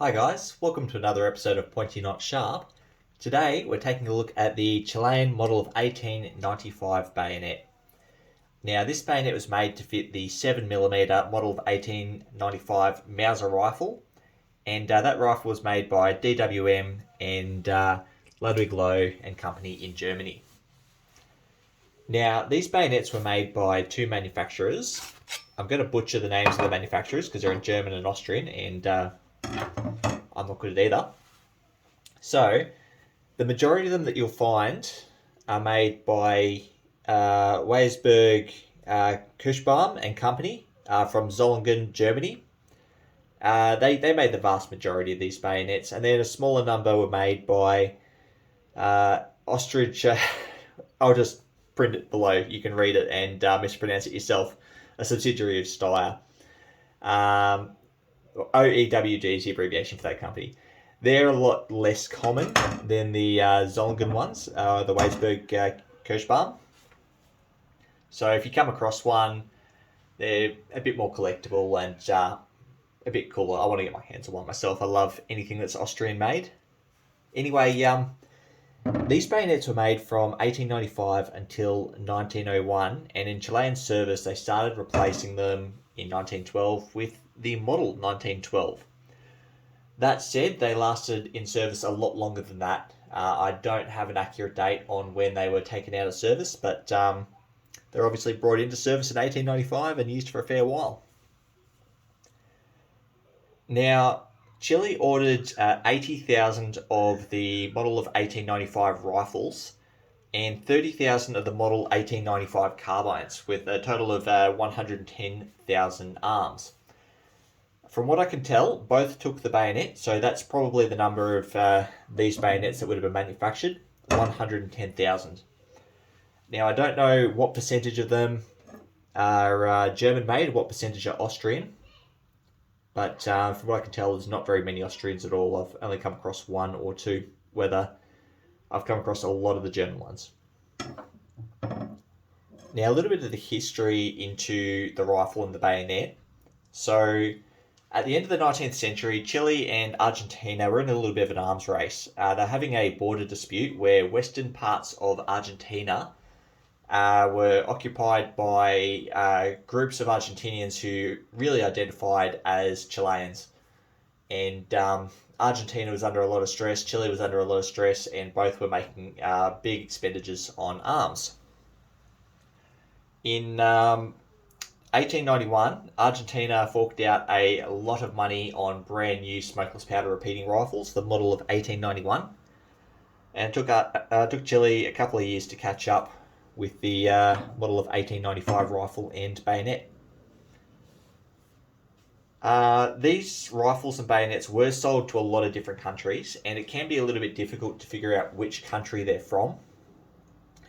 Hi guys, welcome to another episode of Pointy Not Sharp. Today we're taking a look at the Chilean model of 1895 bayonet. Now this bayonet was made to fit the 7mm model of 1895 Mauser rifle, and that rifle was made by DWM and Ludwig Loh and Company in Germany. Now these bayonets were made by two manufacturers. I'm going to butcher the names of the manufacturers because they're in German and Austrian, and I'm not good at either. So, the majority of them that you'll find are made by Weisberg Kirschbaum and Company from Zollingen, Germany. They made the vast majority of these bayonets, and then a smaller number were made by Ostrich. I'll just print it below. You can read it and mispronounce it yourself. A subsidiary of Steyr. OEWG is the abbreviation for that company. They're a lot less common than the Zollingen ones, the Weisberg Kirschbaum. So if you come across one, they're a bit more collectible and a bit cooler. I want to get my hands on one myself. I love anything that's Austrian made. Anyway, these bayonets were made from 1895 until 1901, and in Chilean service they started replacing them in 1912 with the model 1912. That said, they lasted in service a lot longer than that. I don't have an accurate date on when they were taken out of service, but they're obviously brought into service in 1895 and used for a fair while. Now, Chile ordered 80,000 of the model of 1895 rifles and 30,000 of the model 1895 carbines, with a total of 110,000 arms. From what I can tell, both took the bayonet, so that's probably the number of these bayonets that would have been manufactured, 110,000. Now, I don't know what percentage of them are German-made, what percentage are Austrian, but from what I can tell, there's not very many Austrians at all. I've only come across one or two, whether I've come across a lot of the German ones. Now, a little bit of the history into the rifle and the bayonet. So, at the end of the 19th century, Chile and Argentina were in a little bit of an arms race. They're having a border dispute where western parts of Argentina were occupied by groups of Argentinians who really identified as Chileans. And Argentina was under a lot of stress, Chile was under a lot of stress, and both were making big expenditures on arms. In 1891, Argentina forked out a lot of money on brand new smokeless powder repeating rifles, the model of 1891, and it took Chile a couple of years to catch up with the model of 1895 rifle and bayonet. These rifles and bayonets were sold to a lot of different countries, and it can be a little bit difficult to figure out which country they're from.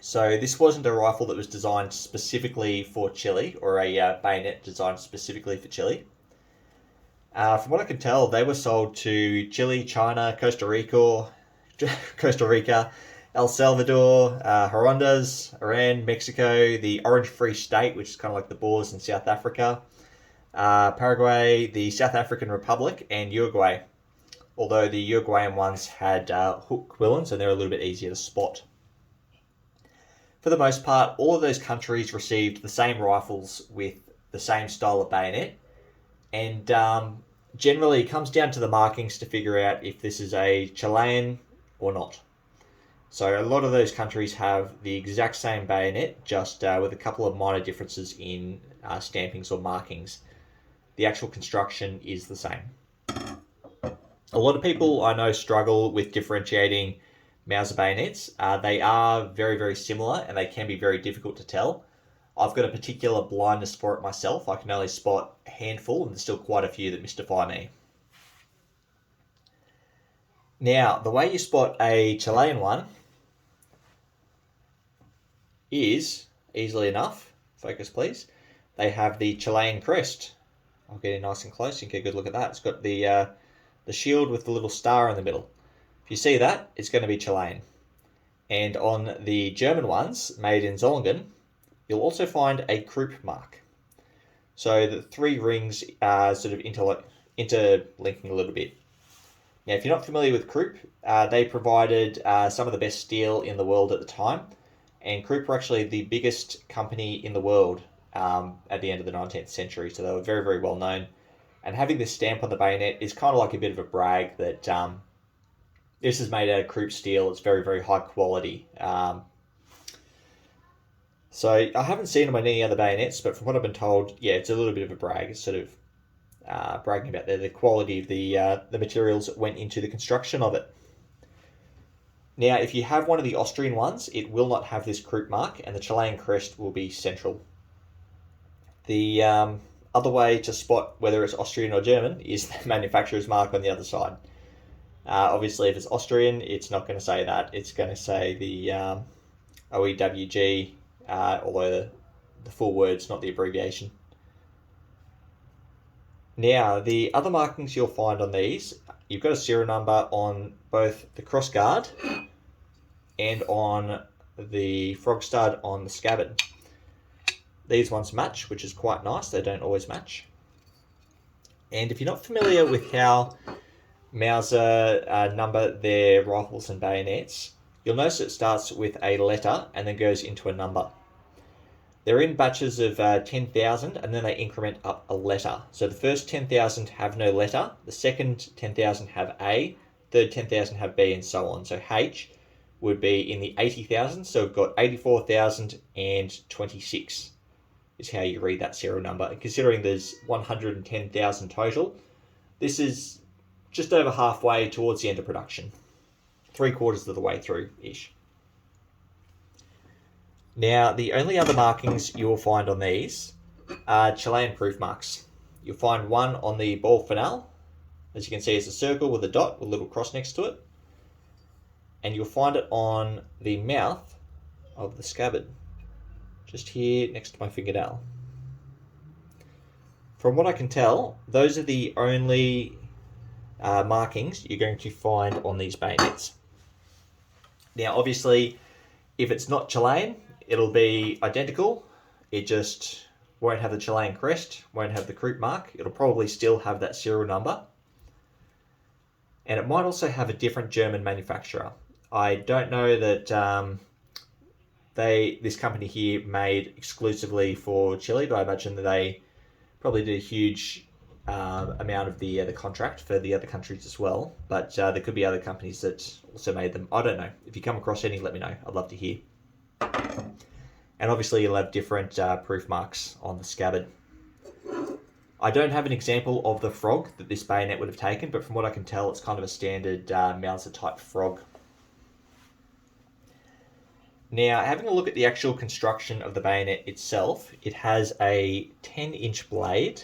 So this wasn't a rifle that was designed specifically for Chile, or a bayonet designed specifically for Chile. From what I can tell, they were sold to Chile, China, Costa Rica, El Salvador, Honduras, Iran, Mexico, the Orange Free State, which is kind of like the Boers in South Africa, Paraguay, the South African Republic, and Uruguay. Although the Uruguayan ones had hook quillins and they're a little bit easier to spot. For the most part, all of those countries received the same rifles with the same style of bayonet, and generally it comes down to the markings to figure out if this is a Chilean or not. So a lot of those countries have the exact same bayonet, just with a couple of minor differences in stampings or markings. The actual construction is the same. A lot of people I know struggle with differentiating Mauser bayonets. They are very, very similar, and they can be very difficult to tell. I've got a particular blindness for it myself. I can only spot a handful, and there's still quite a few that mystify me. Now, the way you spot a Chilean one is, easily enough, focus please, they have the Chilean crest. I'll get in nice and close, you can get a good look at that. It's got the shield with the little star in the middle. If you see that, it's going to be Chilean. And on the German ones, made in Zollingen, you'll also find a croup mark. So the three rings are sort of interlinking a little bit. Now, if you're not familiar with Krupp, they provided some of the best steel in the world at the time, and Krupp were actually the biggest company in the world at the end of the 19th century, so they were very, very well known. And having this stamp on the bayonet is kind of like a bit of a brag that this is made out of Krupp steel. It's very, very high quality. So I haven't seen them on any other bayonets, but from what I've been told, yeah, it's a little bit of a brag. It's sort of bragging about the quality of the materials that went into the construction of it. Now, if you have one of the Austrian ones, it will not have this Krupp mark, and the Chilean crest will be central. The other way to spot whether it's Austrian or German is the manufacturer's mark on the other side. Obviously, if it's Austrian, it's not going to say that. It's going to say the OEWG, although the full word's not the abbreviation. Now, the other markings you'll find on these, you've got a serial number on both the crossguard and on the frog stud on the scabbard. These ones match, which is quite nice. They don't always match. And if you're not familiar with how Mauser number their rifles and bayonets, you'll notice it starts with a letter and then goes into a number. They're in batches of 10,000 and then they increment up a letter. So the first 10,000 have no letter, the second 10,000 have A, third 10,000 have B, and so on. So H would be in the 80,000, so we've got 84,026 is how you read that serial number. And considering there's 110,000 total, this is just over halfway towards the end of production. 3/4 of the way through-ish. Now, the only other markings you will find on these are Chilean proof marks. You'll find one on the ball finale. As you can see, it's a circle with a dot with a little cross next to it. And you'll find it on the mouth of the scabbard, just here next to my fingernail. From what I can tell, those are the only markings you're going to find on these bayonets. Now, obviously, if it's not Chilean, it'll be identical. It just won't have the Chilean crest, won't have the Krupp mark. It'll probably still have that serial number. And it might also have a different German manufacturer. I don't know that this company here made exclusively for Chile, but I imagine that they probably did a huge amount of the contract for the other countries as well. But there could be other companies that also made them. I don't know. If you come across any, let me know. I'd love to hear. And obviously you'll have different proof marks on the scabbard. I don't have an example of the frog that this bayonet would have taken, but from what I can tell, it's kind of a standard Mauser type frog. Now, having a look at the actual construction of the bayonet itself, it has a 10-inch blade,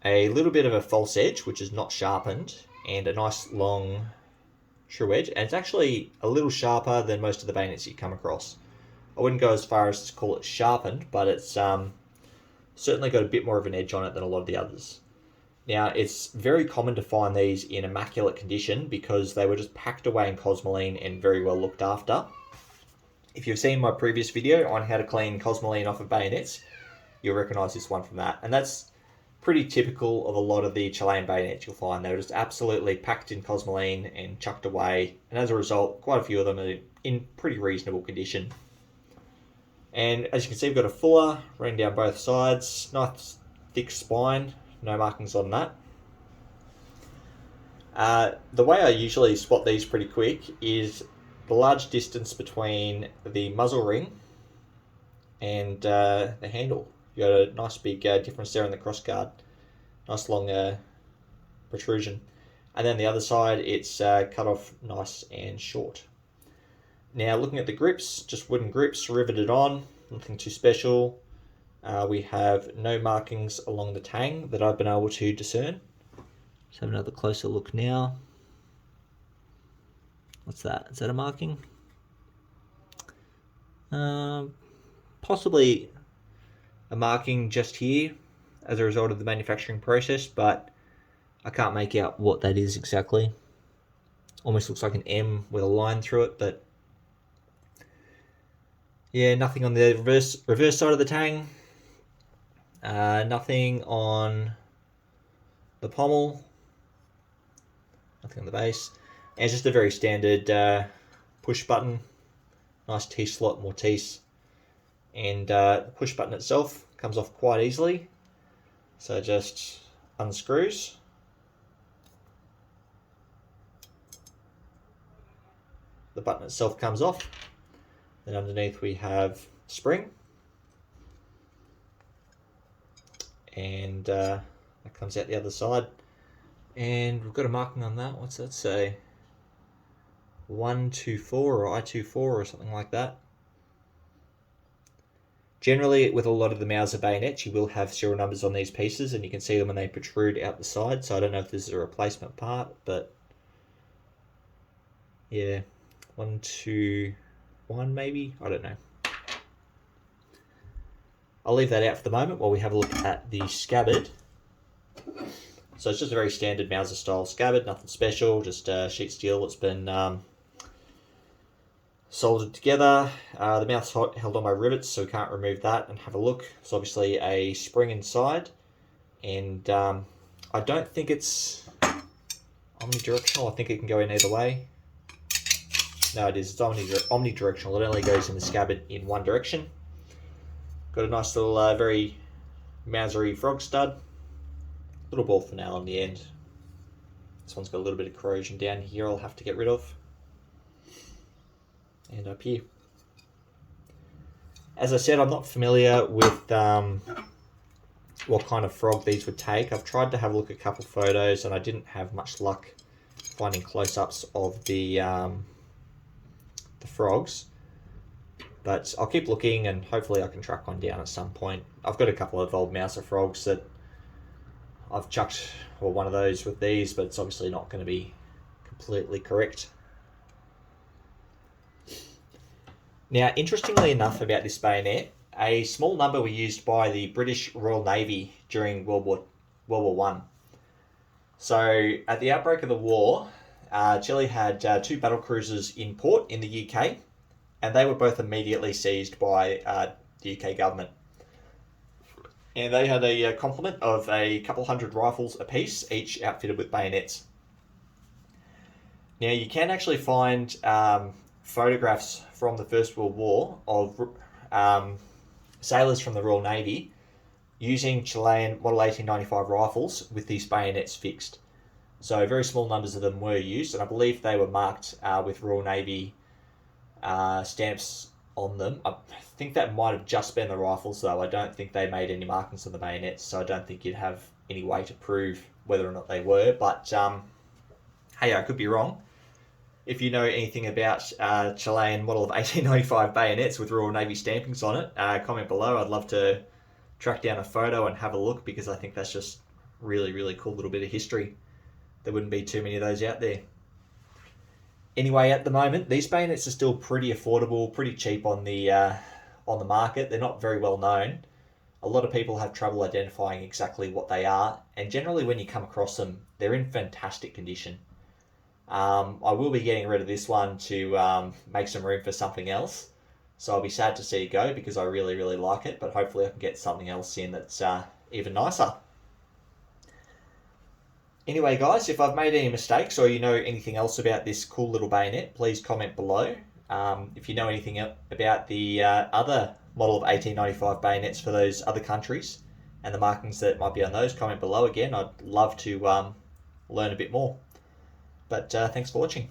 a little bit of a false edge, which is not sharpened, and a nice long true edge. And it's actually a little sharper than most of the bayonets you come across. I wouldn't go as far as to call it sharpened, but it's certainly got a bit more of an edge on it than a lot of the others. Now, it's very common to find these in immaculate condition because they were just packed away in Cosmoline and very well looked after. If you've seen my previous video on how to clean Cosmoline off of bayonets, you'll recognise this one from that. And that's pretty typical of a lot of the Chilean bayonets you'll find. They were just absolutely packed in Cosmoline and chucked away. And as a result, quite a few of them are in pretty reasonable condition. And as you can see, we've got a fuller running down both sides. Nice thick spine, no markings on that. The way I usually spot these pretty quick is the large distance between the muzzle ring and the handle. You've got a nice big difference there in the crossguard. Nice long protrusion. And then the other side, it's cut off nice and short. Now, looking at the grips, just wooden grips riveted on, nothing too special. We have no markings along the tang that I've been able to discern. Let's have another closer look now. What's that? Is that a marking? Possibly a marking just here as a result of the manufacturing process, but I can't make out what that is exactly. Almost looks like an M with a line through it, but yeah, nothing on the reverse side of the tang. Nothing on the pommel. nothing on the base. And it's just a very standard push button, nice T-slot, Mortise. And the push button itself comes off quite easily. So it just unscrews. The button itself comes off. Then underneath we have spring. And that comes out the other side. And we've got a marking on that. What's that say? 124 or I24 or something like that. Generally, with a lot of the Mauser bayonets, you will have serial numbers on these pieces, and you can see them when they protrude out the side. So I don't know if this is a replacement part, but yeah, 121 maybe. I don't know. I'll leave that out for the moment while we have a look at the scabbard. So it's just a very standard Mauser style scabbard, nothing special, just sheet steel that's been soldered together. The mouth's held on by rivets, so we can't remove that, and have a look. It's obviously a spring inside, and I don't think it's omnidirectional. I think it can go in either way. No, it is. It's omnidirectional. It only goes in the scabbard in one direction. Got a nice little, very Mausery frog stud. Little ball finale on the end. This one's got a little bit of corrosion down here I'll have to get rid of. And up here. As I said, I'm not familiar with what kind of frog these would take. I've tried to have a look at a couple photos and I didn't have much luck finding close-ups of the frogs. But I'll keep looking and hopefully I can track one down at some point. I've got a couple of old Mauser frogs that I've chucked, or one of those with these, but it's obviously not going to be completely correct. Now, interestingly enough about this bayonet, a small number were used by the British Royal Navy during World War I. So, at the outbreak of the war, Chile had two battle cruisers in port in the UK, and they were both immediately seized by the UK government. And they had a complement of a couple hundred rifles apiece, each outfitted with bayonets. Now, you can actually find photographs from the First World War of sailors from the Royal Navy using Chilean Model 1895 rifles with these bayonets fixed. So very small numbers of them were used, and I believe they were marked with Royal Navy stamps on them. I think that might have just been the rifles, though. I don't think they made any markings on the bayonets, so I don't think you'd have any way to prove whether or not they were. But hey, I could be wrong. If you know anything about Chilean model of 1895 bayonets with Royal Navy stampings on it, comment below. I'd love to track down a photo and have a look, because I think that's just really, really cool little bit of history. There wouldn't be too many of those out there. Anyway, at the moment, these bayonets are still pretty affordable, pretty cheap on the market. They're not very well known. A lot of people have trouble identifying exactly what they are, and generally when you come across them, they're in fantastic condition. I will be getting rid of this one to make some room for something else. So I'll be sad to see it go, because I really, really like it, but hopefully I can get something else in that's even nicer. Anyway, guys, if I've made any mistakes or you know anything else about this cool little bayonet, please comment below. If you know anything about the other model of 1895 bayonets for those other countries and the markings that might be on those, comment below again. I'd love to learn a bit more. But thanks for watching.